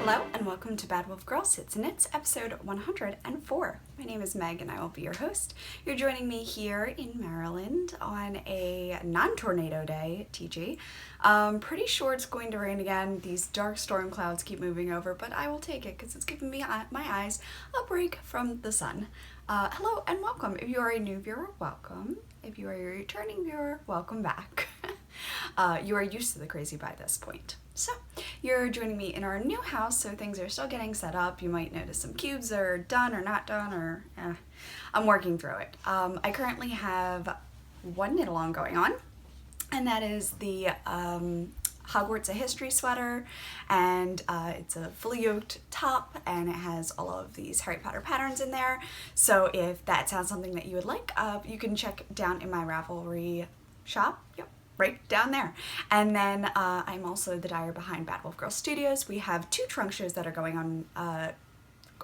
Hello and welcome to Bad Wolf Girl Sits and Knits, episode 104. My name is Meg and I will be your host. You're joining me here in Maryland on a non-tornado day, TG. Pretty sure it's going to rain again. These dark storm clouds keep moving over, but I will take it because it's giving me my eyes a break from the sun. Hello and welcome. If you are a new viewer, welcome. If you are a returning viewer, welcome back. You are used to the crazy by this point. So, you're joining me in our new house, so things are still getting set up. You might notice some cubes are done or not done, or I'm working through it. I currently have one knit-along going on, and that is the Hogwarts A History sweater, and it's a fully yoked top, and it has all of these Harry Potter patterns in there. So if that sounds something that you would like, you can check down in my Ravelry shop. Yep. Right down there. And then I'm also the dyer behind Bad Wolf Girl Studios. We have two trunk shows that are going on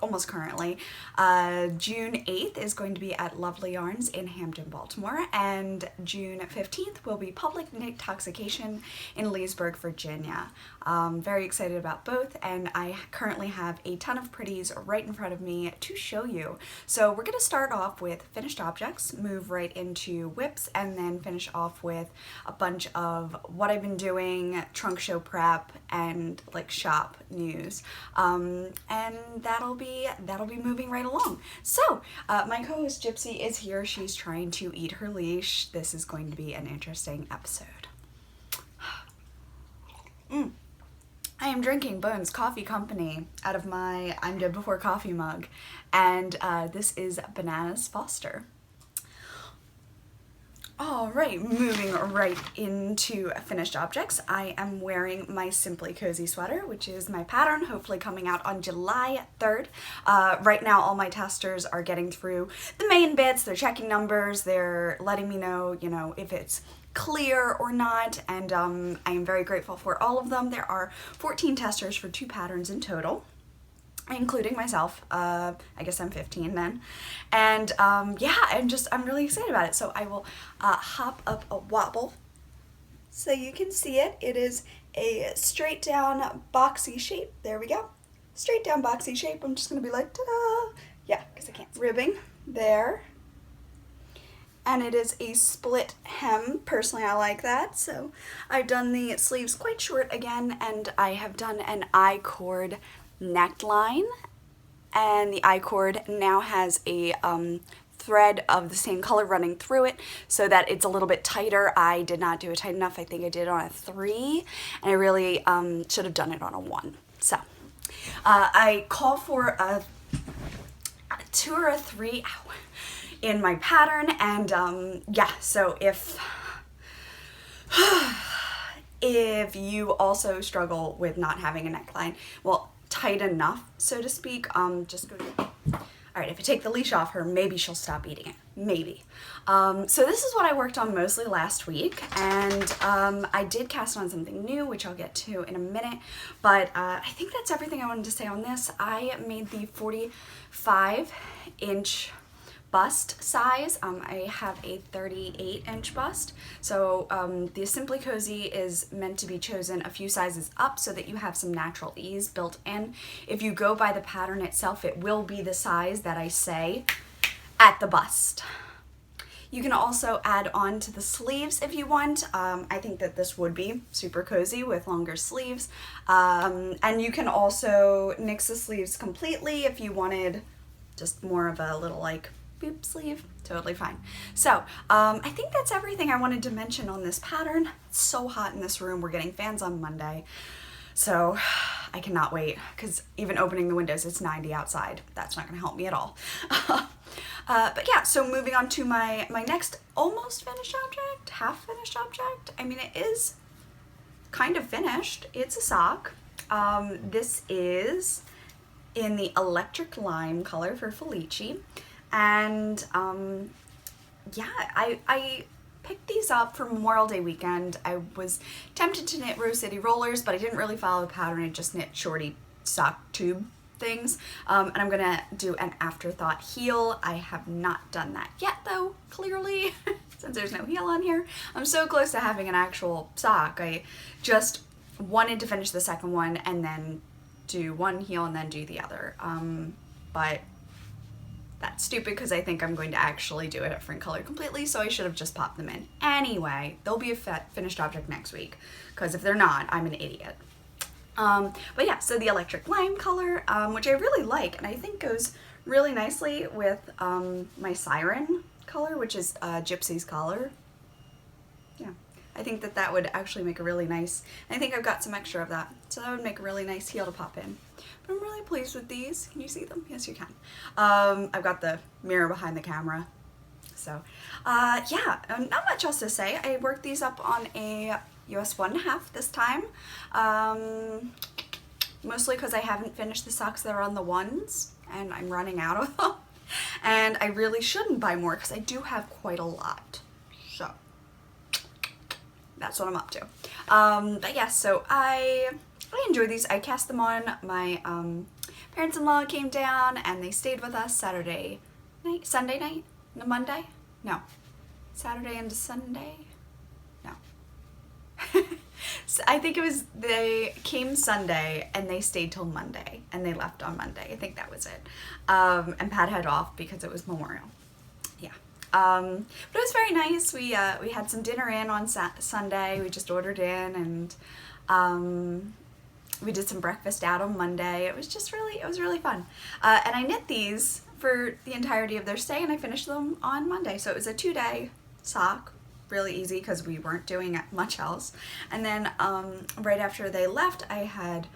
almost currently. June 8th is going to be at Lovely Yarns in Hampton, Baltimore, and June 15th will be Public Knittoxication in Leesburg, Virginia. Very excited about both, and I currently have a ton of pretties right in front of me to show you. So we're going to start off with finished objects, move right into whips, and then finish off with a bunch of what I've been doing, trunk show prep, and like shop news. And that'll be moving right along. So my co-host Gypsy is here. She's trying to eat her leash. This is going to be an interesting episode. I am drinking Bones Coffee Company out of my I'm Dead Before Coffee mug, and this is Bananas Foster. Alright, moving right into finished objects. I am wearing my Simply Cozy sweater, which is my pattern, hopefully coming out on July 3rd. Right now all my testers are getting through the main bits, they're checking numbers, they're letting me know, if it's clear or not, and I am very grateful for all of them. There are 14 testers for 2 patterns in total, including myself. I guess I'm 15 then. And yeah, I'm really excited about it. So I will hop up a wobble so you can see it. It is a straight down boxy shape. There we go. Straight down boxy shape. I'm just gonna be like, ta-da! Yeah, because I can't. Ribbing there. And it is a split hem. Personally, I like that. So I've done the sleeves quite short again, and I have done an I-cord neckline, and the I-cord now has a thread of the same color running through it so that it's a little bit tighter. I did not do it tight enough. I think I did it on a 3, and I really should have done it on a 1. So I call for a 2 or a 3 in my pattern, and yeah, so if you also struggle with not having a neckline, well, tight enough, so to speak, just go to, alright, if I take the leash off her, maybe she'll stop eating it, maybe. So this is what I worked on mostly last week, and I did cast on something new, which I'll get to in a minute, but I think that's everything I wanted to say on this. I made the 45-inch bust size. I have a 38-inch bust, so the Simply Cozy is meant to be chosen a few sizes up so that you have some natural ease built in. If you go by the pattern itself, it will be the size that I say at the bust. You can also add on to the sleeves if you want. I think that this would be super cozy with longer sleeves, and you can also nix the sleeves completely if you wanted just more of a little like boop sleeve. Totally fine. So I think that's everything I wanted to mention on this pattern. It's so hot in this room. We're getting fans on Monday, so I cannot wait, because even opening the windows, it's 90 outside. That's not going to help me at all. But yeah, so moving on to my next almost finished object, half finished object. I mean, it is kind of finished. It's a sock. This is in the electric lime color for Felici. And yeah, I picked these up for Memorial Day weekend. I was tempted to knit Rose City Rollers, but I didn't really follow the pattern. I just knit shorty sock tube things. And I'm gonna do an afterthought heel. I have not done that yet though, clearly, since there's no heel on here. I'm so close to having an actual sock. I just wanted to finish the second one and then do one heel and then do the other. But that's stupid because I think I'm going to actually do it a different color completely, so I should have just popped them in. Anyway, they'll be a finished object next week, because if they're not, I'm an idiot. But yeah, so the electric lime color, which I really like, and I think goes really nicely with my siren color, which is Gypsy's color. Yeah, I think that that would actually make a really nice, I think I've got some extra of that, so that would make a really nice heel to pop in. But I'm really pleased with these. Can you see them? Yes, you can. I've got the mirror behind the camera. So, yeah, not much else to say. I worked these up on a US 1.5 this time. Mostly because I haven't finished the socks that are on the ones, and I'm running out of them. And I really shouldn't buy more because I do have quite a lot. So, that's what I'm up to. But yeah, so I enjoyed these. I cast them on. My parents-in-law came down and they stayed with us Sunday night? No, Monday? No. Saturday into Sunday? No. So I think it was, they came Sunday and they stayed till Monday and they left on Monday. I think that was it. And Pat had off because it was Memorial. Yeah. But it was very nice. We had some dinner in on Sunday. We just ordered in, and we did some breakfast out on Monday. It was just really, it was really fun. And I knit these for the entirety of their stay, and I finished them on Monday. So it was a 2-day sock, really easy because we weren't doing much else. And then right after they left, I had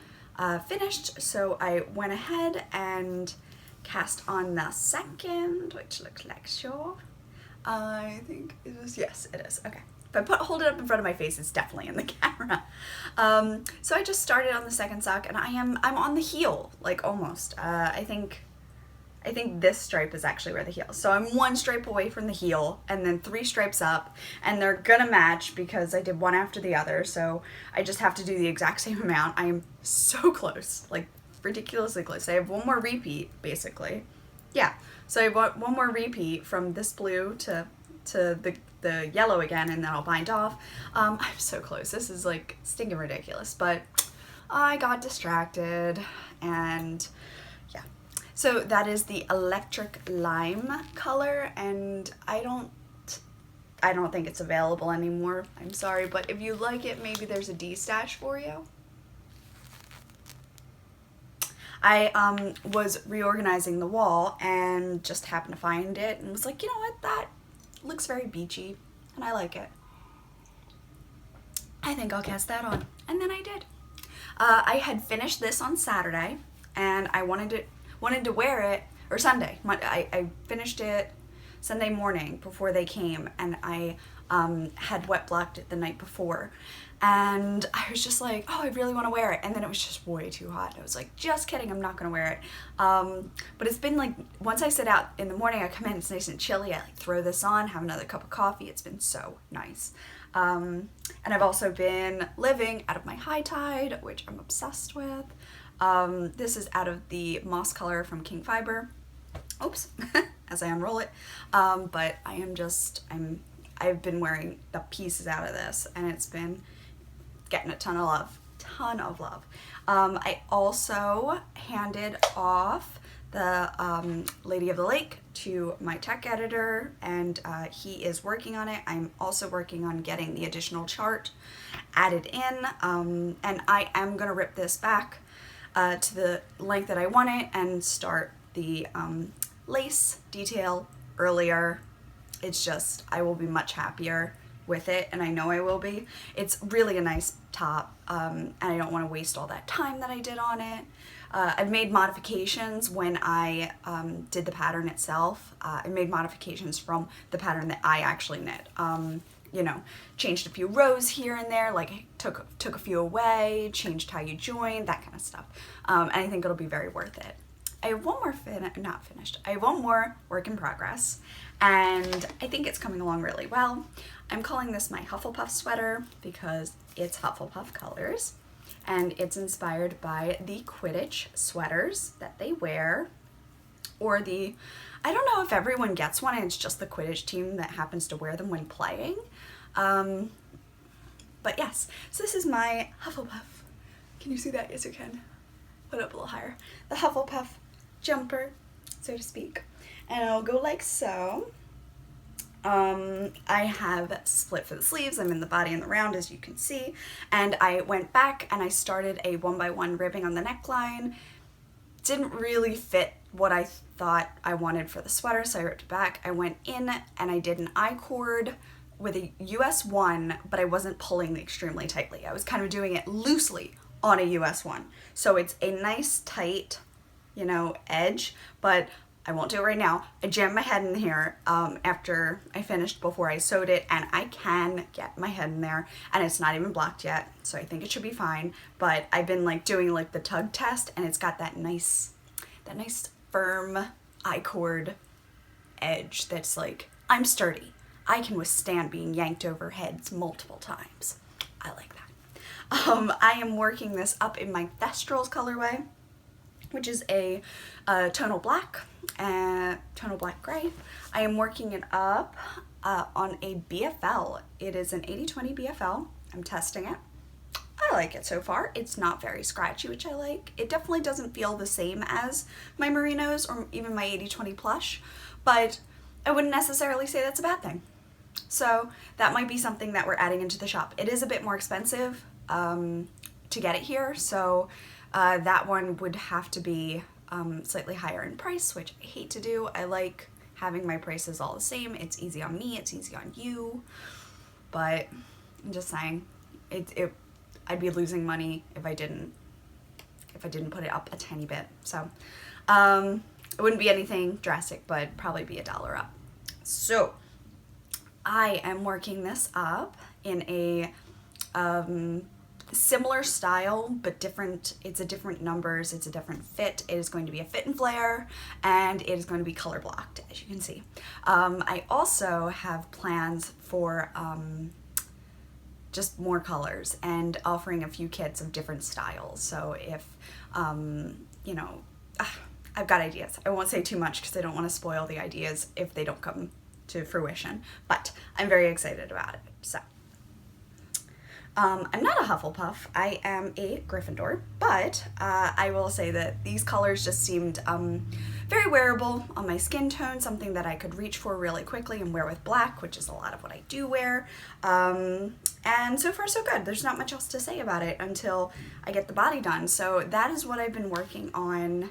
finished, so I went ahead and cast on the second, which looks like sure. I think it is, yes, it is. Okay. If I hold it up in front of my face, it's definitely in the camera. So I just started on the second sock, and I'm on the heel, like almost. I think this stripe is actually where the heel is. So I'm 1 stripe away from the heel, and then 3 stripes up, and they're gonna match because I did one after the other. So I just have to do the exact same amount. I am so close, like ridiculously close. I have 1 more repeat, basically. Yeah. So I have 1 more repeat from this blue to the yellow again, and then I'll bind off. I'm so close. This is like stinking ridiculous, but I got distracted, and yeah. So that is the electric lime color, and I don't think it's available anymore. I'm sorry, but if you like it, maybe there's a D-stash for you. I was reorganizing the wall and just happened to find it and was like, you know what, that looks very beachy and I like it. I think I'll cast that on. And then I did. I had finished this on Saturday and I wanted to wear it, or Sunday. I finished it Sunday morning before they came, and I had wet blocked it the night before. And I was just like, oh, I really want to wear it. And then it was just way too hot. I was like, just kidding, I'm not going to wear it. But it's been like, once I sit out in the morning, I come in, it's nice and chilly. I like throw this on, have another cup of coffee. It's been so nice. And I've also been living out of my High Tide, which I'm obsessed with. This is out of the moss color from King Fiber. Oops, as I unroll it. But I've been wearing the pieces out of this, and it's been getting a ton of love. I also handed off the Lady of the Lake to my tech editor, and he is working on it. I'm also working on getting the additional chart added in, and I am gonna rip this back to the length that I want it and start the lace detail earlier. It's just, I will be much happier with it, and I know I will be. It's really a nice top, and I don't want to waste all that time that I did on it. I've made modifications when I did the pattern itself. I made modifications from the pattern that I actually knit. You know, changed a few rows here and there, like took a few away, changed how you join, that kind of stuff. And I think it'll be very worth it. I have one more not finished. I have one more work in progress, and I think it's coming along really well. I'm calling this my Hufflepuff sweater because it's Hufflepuff colors, and it's inspired by the Quidditch sweaters that they wear, or I don't know if everyone gets one and it's just the Quidditch team that happens to wear them when playing. But yes, so this is my Hufflepuff. Can you see that? Yes, you can. put it up a little higher, the Hufflepuff jumper, so to speak. And it'll go like so. I have split for the sleeves. I'm in the body and the round, as you can see. And I went back and I started a 1x1 ribbing on the neckline. Didn't really fit what I thought I wanted for the sweater, so I ripped it back. I went in and I did an I-cord with a US 1, but I wasn't pulling extremely tightly. I was kind of doing it loosely on a US 1. So it's a nice tight, you know, edge, but I won't do it right now. I jammed my head in here after I finished before I sewed it, and I can get my head in there, and it's not even blocked yet, so I think it should be fine. But I've been like doing like the tug test, and it's got that nice firm I-cord edge that's like, I'm sturdy. I can withstand being yanked over heads multiple times. I like that. I am working this up in my Thestrals colorway, which is a tonal black gray. I am working it up on a BFL. It is an 80/20 BFL. I'm testing it. I like it so far. It's not very scratchy, which I like. It definitely doesn't feel the same as my Merinos or even my 80/20 plush, but I wouldn't necessarily say that's a bad thing. So that might be something that we're adding into the shop. It is a bit more expensive to get it here, so that one would have to be slightly higher in price, which I hate to do. I like having my prices all the same. It's easy on me, it's easy on you, but I'm just saying, I'd be losing money if I didn't put it up a tiny bit. So it wouldn't be anything drastic, but probably be $1 up. So I am working this up in a similar style, but different. It's a different numbers, it's a different fit. It is going to be a fit and flare, and it is going to be color blocked, as you can see. I also have plans for just more colors and offering a few kits of different styles. So if, you know, I've got ideas. I won't say too much because I don't want to spoil the ideas if they don't come to fruition, but I'm very excited about it. So I'm not a Hufflepuff, I am a Gryffindor, but I will say that these colors just seemed very wearable on my skin tone, something that I could reach for really quickly and wear with black, which is a lot of what I do wear. And so far so good. There's not much else to say about it until I get the body done. So that is what I've been working on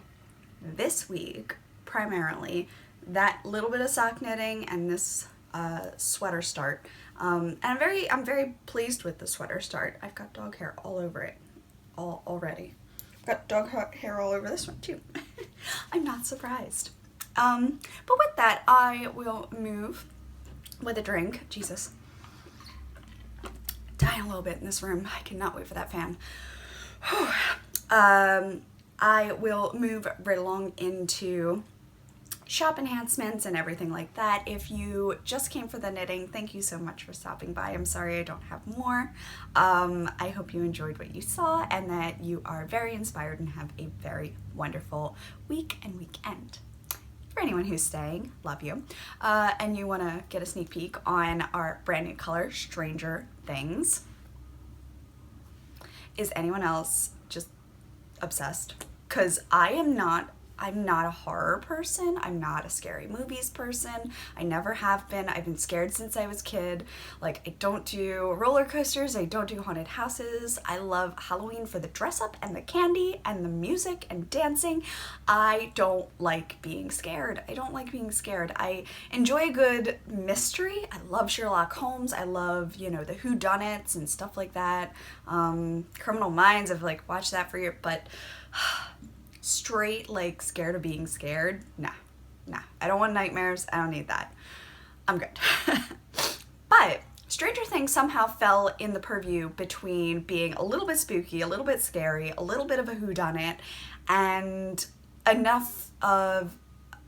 this week, primarily. That little bit of sock knitting and this sweater start. And I'm very pleased with the sweater start. I've got dog hair all over it already. I've got dog hair all over this one too. I'm not surprised. But with that, I will move with a drink. Jesus. Dying a little bit in this room. I cannot wait for that fan. I will move right along into shop enhancements and everything like that. If you just came for the knitting, thank you so much for stopping by. I'm sorry I don't have more. I hope you enjoyed what you saw and that you are very inspired and have a very wonderful week and weekend. For anyone who's staying, love you. And you want to get a sneak peek on our brand new color, Stranger Things. Is anyone else just obsessed? Because I'm not a horror person. I'm not a scary movies person. I never have been. I've been scared since I was a kid. Like, I don't do roller coasters. I don't do haunted houses. I love Halloween for the dress up and the candy and the music and dancing. I don't like being scared. I enjoy a good mystery. I love Sherlock Holmes. I love, you know, the whodunits and stuff like that. Criminal Minds, I've like watched that for years, but straight like scared of being scared, nah. I don't want nightmares. I don't need that. I'm good. But Stranger Things somehow fell in the purview between being a little bit spooky, a little bit scary, a little bit of a whodunit, and enough of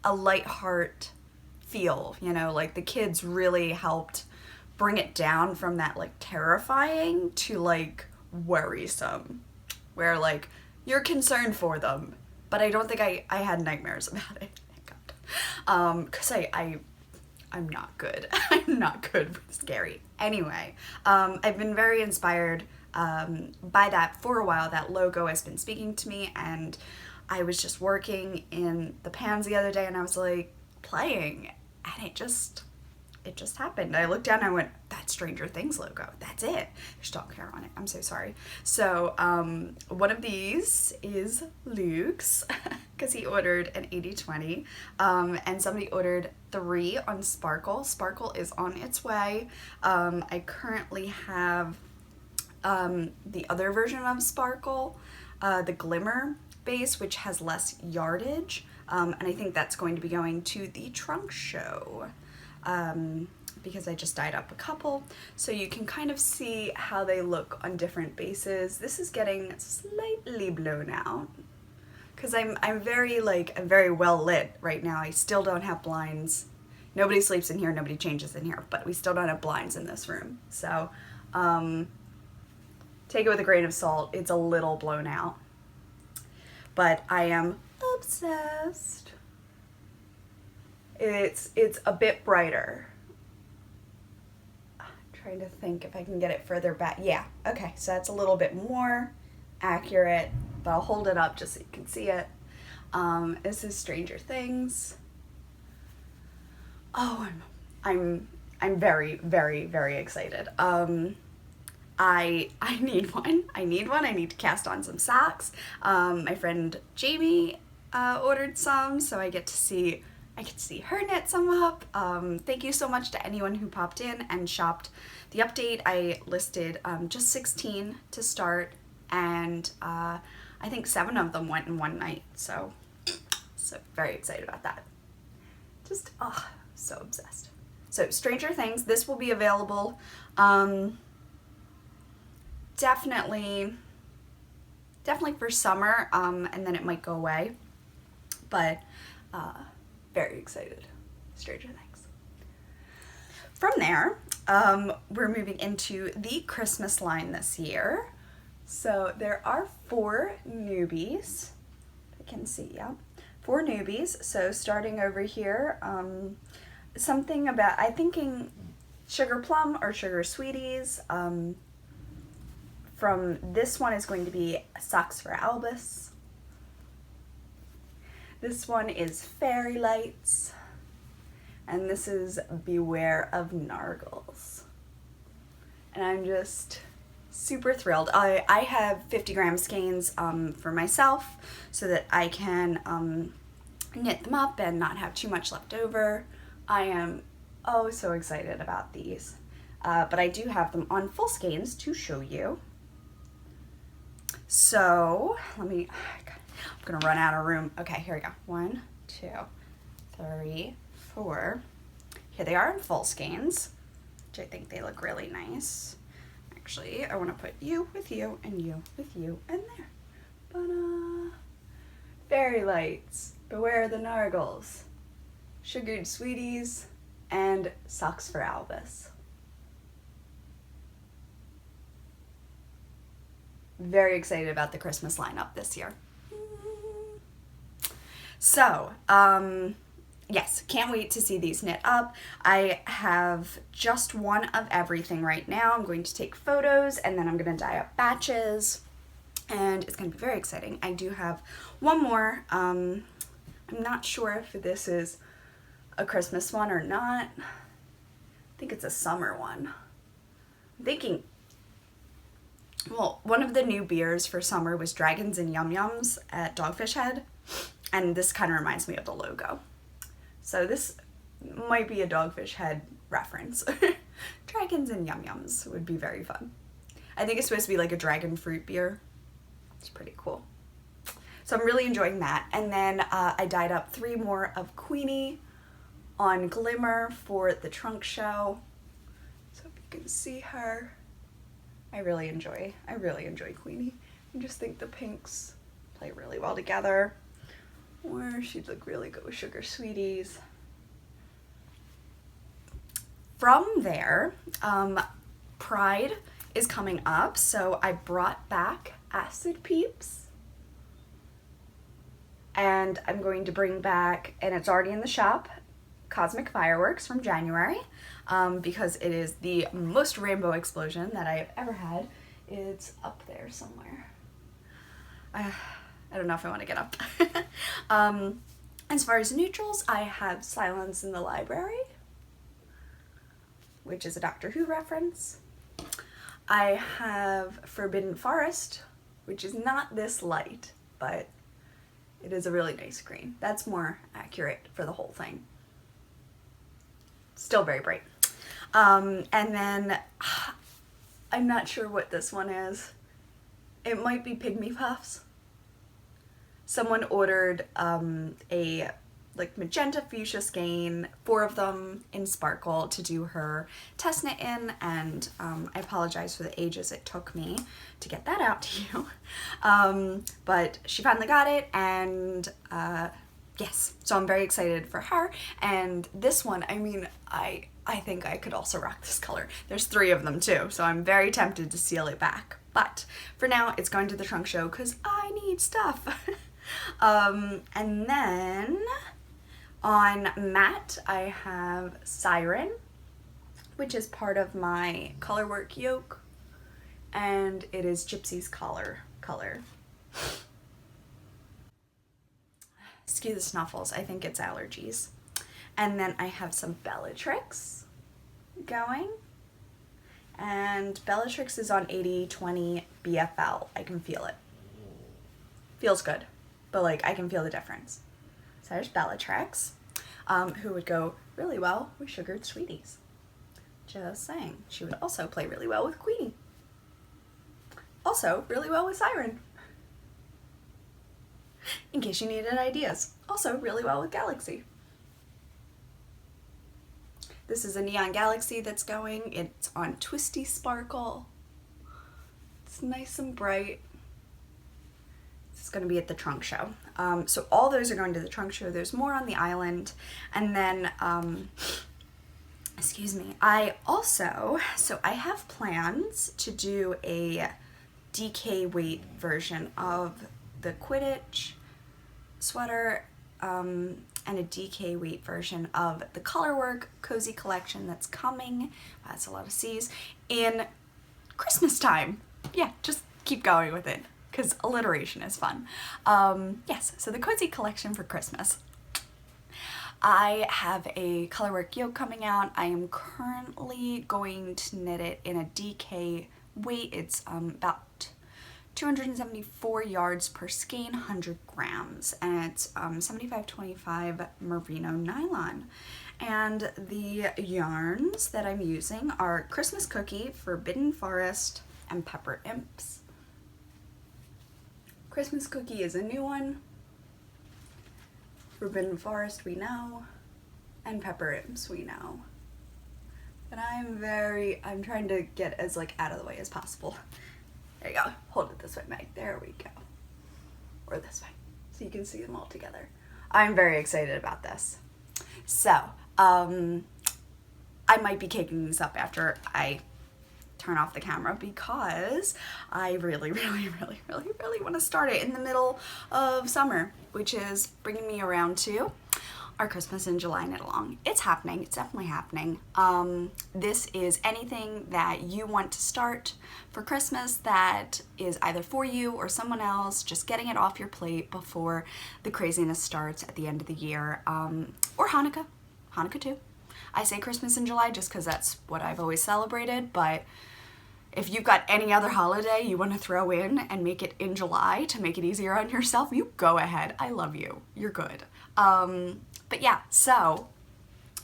a lightheart feel, you know, like the kids really helped bring it down from that like terrifying to like worrisome, where like you're concerned for them, but I don't think I had nightmares about it, thank God. Because I I'm not good. I'm not good with scary. Anyway, I've been very inspired by that for a while. That logo has been speaking to me, and I was just working in the pans the other day, and I was like playing, and it just happened. I looked down and I went, that's Stranger Things logo. That's it. There's dog hair on it. I'm so sorry. So one of these is Luke's because he ordered an 80/20 and somebody ordered 3 on Sparkle. Sparkle is on its way. I currently have the other version of Sparkle, the Glimmer base, which has less yardage, and I think that's going to be going to the trunk show. Because I just dyed up a couple, so you can kind of see how they look on different bases. This is getting slightly blown out because I'm very well lit right now. I still don't have blinds. Nobody sleeps in here, nobody changes in here, but we still don't have blinds in this room. So take it with a grain of salt. It's a little blown out, but I am obsessed. It's a bit brighter. I'm trying to think if I can get it further back. Yeah, okay, so that's a little bit more accurate, but I'll hold it up just so you can see it. This is Stranger Things. Oh, I'm very, very, very excited. I need one. I need to cast on some socks. My friend Jamie ordered some, so I get to see her knit some up. Thank you so much to anyone who popped in and shopped the update. I listed just 16 to start, and I think 7 of them went in one night, so very excited about that. Just, so obsessed. So Stranger Things, this will be available definitely for summer, and then it might go away, but very excited. Stranger Things. From there, we're moving into the Christmas line this year. So there are 4 newbies. I can see, yeah. 4 newbies. So starting over here, something about, I'm thinking Sugar Plum or Sugar Sweeties. From this one is going to be Socks for Albus. This one is Fairy Lights, and this is Beware of Nargles. And I'm just super thrilled. I have 50 gram skeins for myself so that I can knit them up and not have too much left over. I am so excited about these, but I do have them on full skeins to show you. So I'm gonna run out of room. Okay, here we go. 1, 2, 3, 4. Here they are in full skeins, which I think they look really nice. Actually, I want to put you with you and you with you and there. Ba-da. Fairy Lights, Beware the Nargles, Sugared Sweeties, and Socks for Albus. Very excited about the Christmas lineup this year. So, yes, can't wait to see these knit up. I have just one of everything right now. I'm going to take photos and then I'm going to dye up batches, and it's going to be very exciting. I do have one more. I'm not sure if this is a Christmas one or not. I think it's a summer one. I'm thinking, well, one of the new beers for summer was Dragons and Yum Yums at Dogfish Head, and this kind of reminds me of the logo. So this might be a Dogfish Head reference. Dragons and Yum Yums would be very fun. I think it's supposed to be like a dragon fruit beer. It's pretty cool. So I'm really enjoying that. And then I dyed up 3 more of Queenie on Glimmer for the trunk show. So if you can see her, I really enjoy Queenie. I just think the pinks play really well together. Or she'd look really good with Sugar Sweeties. From there, Pride is coming up, so I brought back Acid Peeps. And I'm going to bring back, and it's already in the shop, Cosmic Fireworks from January, because it is the most rainbow explosion that I have ever had. It's up there somewhere. I don't know if I want to get up. As far as neutrals, I have Silence in the Library, which is a Doctor Who reference. I have Forbidden Forest, which is not this light, but it is a really nice green. That's more accurate for the whole thing. Still very bright. And then, I'm not sure what this one is. It might be Pygmy Puffs. Someone ordered a like magenta fuchsia skein, 4 of them in sparkle to do her test knit in, and I apologize for the ages it took me to get that out to you. But she finally got it, and yes, so I'm very excited for her. And this one, I mean, I think I could also rock this color. There's 3 of them too, so I'm very tempted to seal it back. But for now, it's going to the trunk show because I need stuff. And then on matte, I have Siren, which is part of my colorwork yoke, and it is Gypsy's collar color. Excuse the snuffles, I think it's allergies. And then I have some Bellatrix going. And Bellatrix is on 80/20 BFL. I can feel it. Feels good, but like I can feel the difference. So there's Bellatrix, who would go really well with Sugared Sweeties. Just saying. She would also play really well with Queenie. Also really well with Siren. In case you needed ideas. Also really well with Galaxy. This is a Neon Galaxy that's going. It's on Twisty Sparkle. It's nice and bright. It's going to be at the trunk show. So all those are going to the trunk show. There's more on the island. And then, excuse me, I have plans to do a DK weight version of the Quidditch sweater, and a DK weight version of the Colorwork Cozy Collection that's coming, that's a lot of C's, in Christmas time. Yeah, just keep going with it, because alliteration is fun. Yes, so the Cozy Collection for Christmas. I have a Colorwork yoke coming out. I am currently going to knit it in a DK weight. It's about 274 yards per skein, 100 grams, and it's 75/25 merino nylon. And the yarns that I'm using are Christmas Cookie, Forbidden Forest, and Pepper Imps. Christmas Cookie is a new one. Forbidden Forest we know, and Pepper Imps we know. But I'm trying to get as like out of the way as possible. There you go. Hold it this way, Meg. There we go. Or this way, so you can see them all together. I'm very excited about this. So, I might be caking this up after I turn off the camera because I really want to start it in the middle of summer, which is bringing me around to our Christmas in July knit along. It's happening. It's definitely happening. This is anything that you want to start for Christmas that is either for you or someone else, just getting it off your plate before the craziness starts at the end of the year, or Hanukkah too. I say Christmas in July just because that's what I've always celebrated, but if you've got any other holiday you want to throw in and make it in July to make it easier on yourself, you go ahead. I love you. You're good. But yeah, so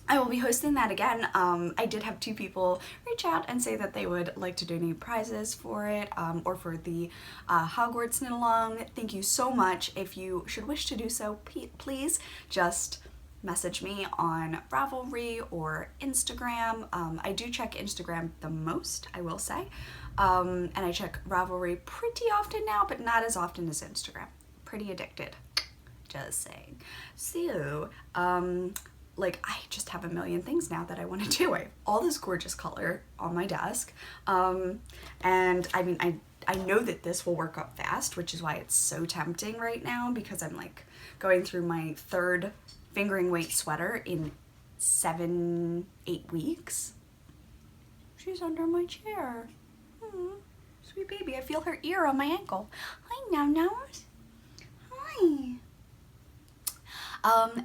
I will be hosting that again. I did have 2 people reach out and say that they would like to donate prizes for it, or for the Hogwarts knit along. Thank you so much. If you should wish to do so, please just message me on Ravelry or Instagram. I do check Instagram the most, I will say, and I check Ravelry pretty often now, but not as often as Instagram. Pretty addicted. Just saying. So, like, I just have a million things now that I want to do. I have all this gorgeous color on my desk, and I mean, I know that this will work up fast, which is why it's so tempting right now, because I'm like going through my 3rd fingering weight sweater in 7, 8 weeks. She's under my chair. Sweet baby. I feel her ear on my ankle. Hi, Now Nose. Hi.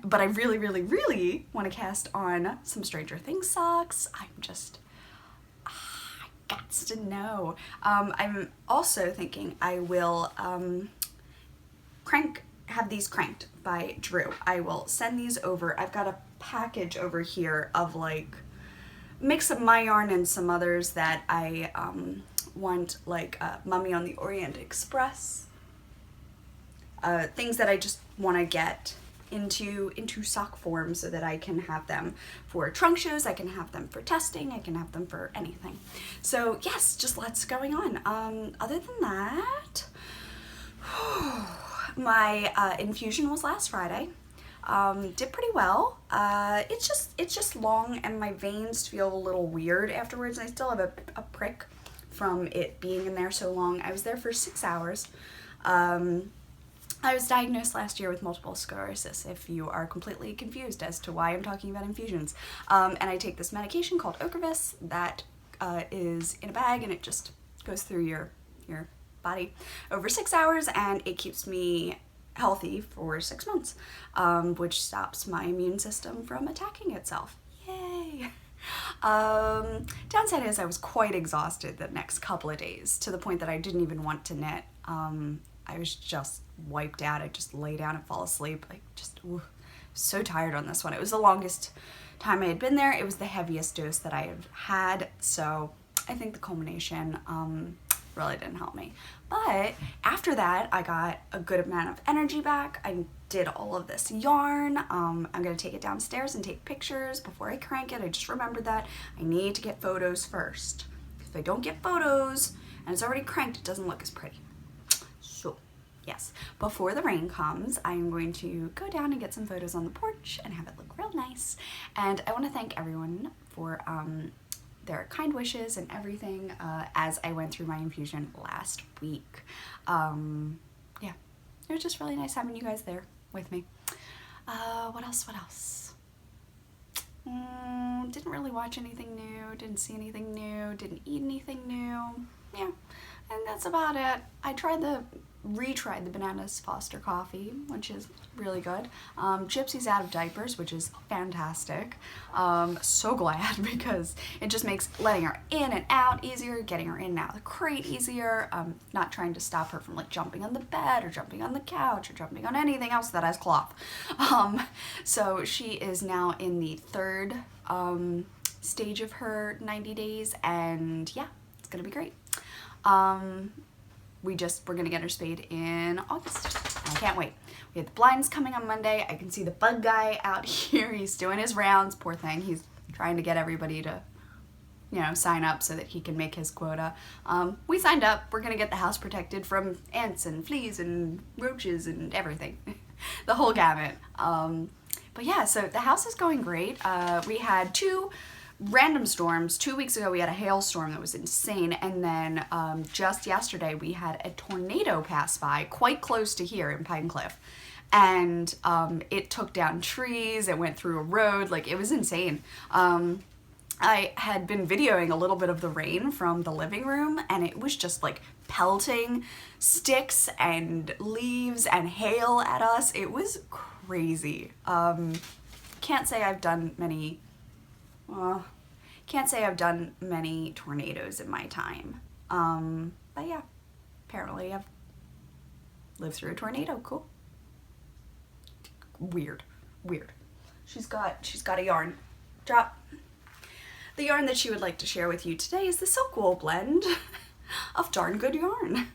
But I really, really, really want to cast on some Stranger Things socks. I got to know. I'm also thinking I will have these cranked by Drew. I will send these over. I've got a package over here of like mix of my yarn and some others that I want, like Mummy on the Orient Express. Things that I just want to get into sock form so that I can have them for trunk shows, I can have them for testing, I can have them for anything. So yes, just lots going on. Other than that, my infusion was last Friday. Did pretty well. It's just long and my veins feel a little weird afterwards. I still have a prick from it being in there so long. I was there for 6 hours. I was diagnosed last year with multiple sclerosis, if you are completely confused as to why I'm talking about infusions. And I take this medication called Ocrevus that is in a bag, and it just goes through your body over 6 hours, and it keeps me healthy for 6 months, which stops my immune system from attacking itself. Yay! Downside is I was quite exhausted the next couple of days, to the point that I didn't even want to knit. I was just wiped out. I just lay down and fall asleep. Like, just so tired on this one. It was the longest time I had been there. It was the heaviest dose that I have had, so I think the culmination really didn't help me. But after that, I got a good amount of energy back. I did all of this yarn. I'm gonna take it downstairs and take pictures before I crank it. I just remembered that I need to get photos first. If I don't get photos and it's already cranked, it doesn't look as pretty. So yes, before the rain comes, I'm going to go down and get some photos on the porch and have it look real nice. And I want to thank everyone for their kind wishes and everything as I went through my infusion last week. Yeah, it was just really nice having you guys there with me. What else? Didn't really watch anything new, didn't see anything new, didn't eat anything new. Yeah, and that's about it. I retried the Bananas Foster coffee, which is really good. Gypsy's out of diapers, which is fantastic. So glad, because it just makes letting her in and out easier, getting her in and out of the crate easier, not trying to stop her from like jumping on the bed or jumping on the couch or jumping on anything else that has cloth. So she is now in the 3rd stage of her 90 days, and yeah, it's gonna be great. We're gonna get her spayed in August. I can't wait. We have the blinds coming on Monday. I can see the bug guy out here. He's doing his rounds, poor thing. He's trying to get everybody to, sign up so that he can make his quota. We signed up. We're gonna get the house protected from ants and fleas and roaches and everything. The whole gamut. But yeah, so the house is going great. We had 2 random storms. 2 weeks ago we had a hailstorm that was insane, and then just yesterday we had a tornado pass by quite close to here in Pine Cliff, and it took down trees, it went through a road, like it was insane. I had been videoing a little bit of the rain from the living room, and it was just like pelting sticks and leaves and hail at us. It was crazy. Can't say I've done many tornadoes in my time. But yeah, apparently I've lived through a tornado. Cool. Weird. She's got a yarn. Drop. The yarn that she would like to share with you today is the Silk Wool blend of Darn Good Yarn.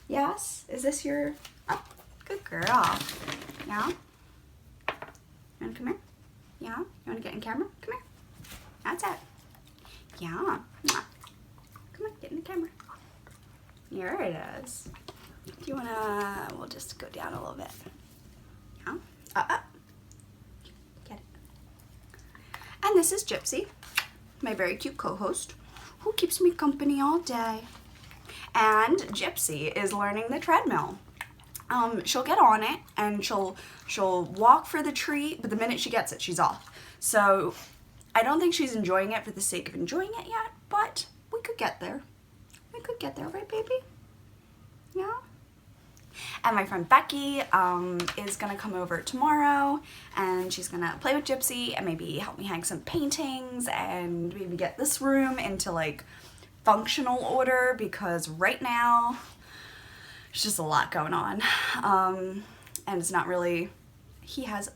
Yes? Is this your... Oh, good girl. Yeah? You wanna come here? Yeah? You wanna get in camera? Come here. That's it. Yeah. Come on, get in the camera. Here it is. Do you wanna... We'll just go down a little bit. Yeah? Get it. And this is Gypsy, my very cute co-host, who keeps me company all day. And Gypsy is learning the treadmill. She'll get on it and she'll walk for the treat, but the minute she gets it, she's off. So I don't think she's enjoying it for the sake of enjoying it yet, but we could get there. We could get there, right, baby? Yeah? And my friend Becky is gonna come over tomorrow, and she's gonna play with Gypsy and maybe help me hang some paintings and maybe get this room into like functional order, because right now there's just a lot going on. And it's not really, he has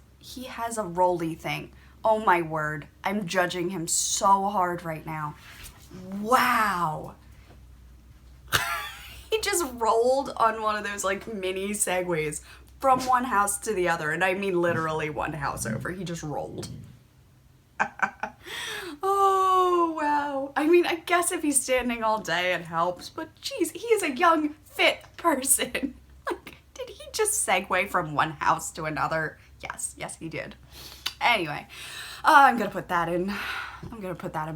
a roly thing. Oh my word, I'm judging him so hard right now. Wow. He just rolled on one of those like mini segways from one house to the other, and I mean literally one house over. He just rolled. Oh, wow. I mean, I guess if he's standing all day it helps, but geez, he is a young, fit person. Like, did he just segue from one house to another? Yes, he did. Anyway, I'm gonna put that in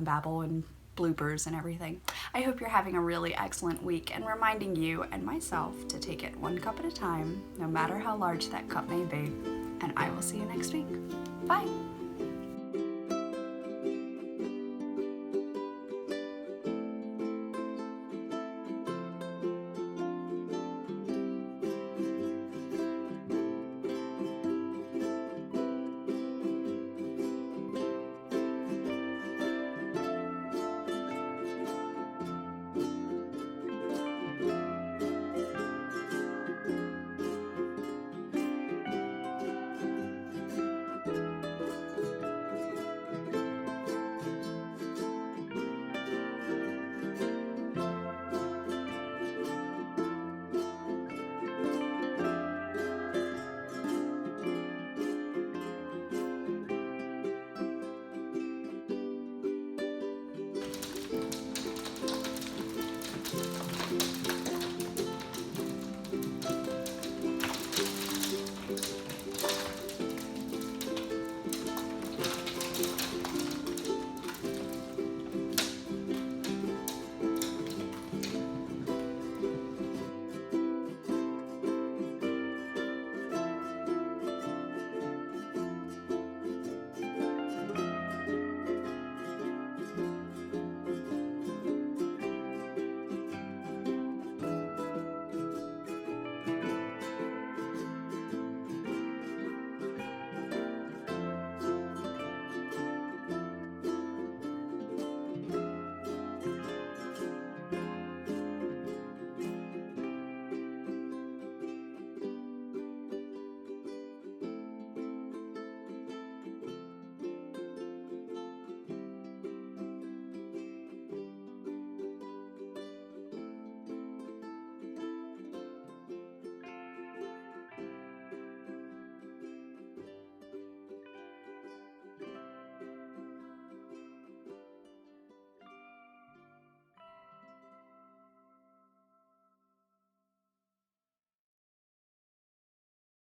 Babel and bloopers and everything. I hope you're having a really excellent week, and reminding you and myself to take it one cup at a time, no matter how large that cup may be. And I will see you next week. Bye.